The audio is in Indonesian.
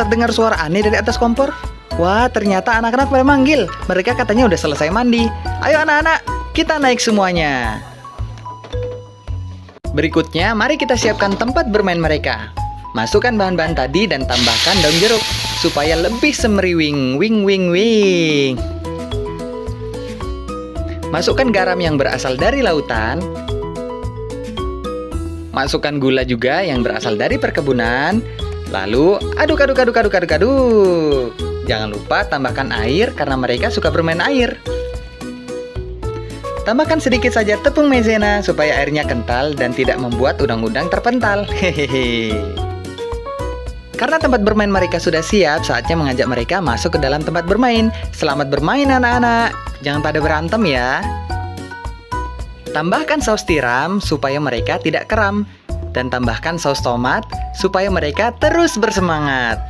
terdengar suara aneh dari atas kompor. Wah, ternyata anak-anak pada manggil. Mereka katanya udah selesai mandi. Ayo anak-anak, kita naik semuanya. Berikutnya, mari kita siapkan tempat bermain mereka. Masukkan bahan-bahan tadi dan tambahkan daun jeruk supaya lebih semeriwing. Wing wing wing. Masukkan garam yang berasal dari lautan. Masukkan gula juga yang berasal dari perkebunan. Lalu aduk. Jangan lupa tambahkan air karena mereka suka bermain air. Tambahkan sedikit saja tepung maizena supaya airnya kental dan tidak membuat udang-udang terpental. Hehehe. Karena tempat bermain mereka sudah siap, saatnya mengajak mereka masuk ke dalam tempat bermain. Selamat bermain anak-anak. Jangan pada berantem ya. Tambahkan saus tiram supaya mereka tidak kram. Dan tambahkan saus tomat supaya mereka terus bersemangat.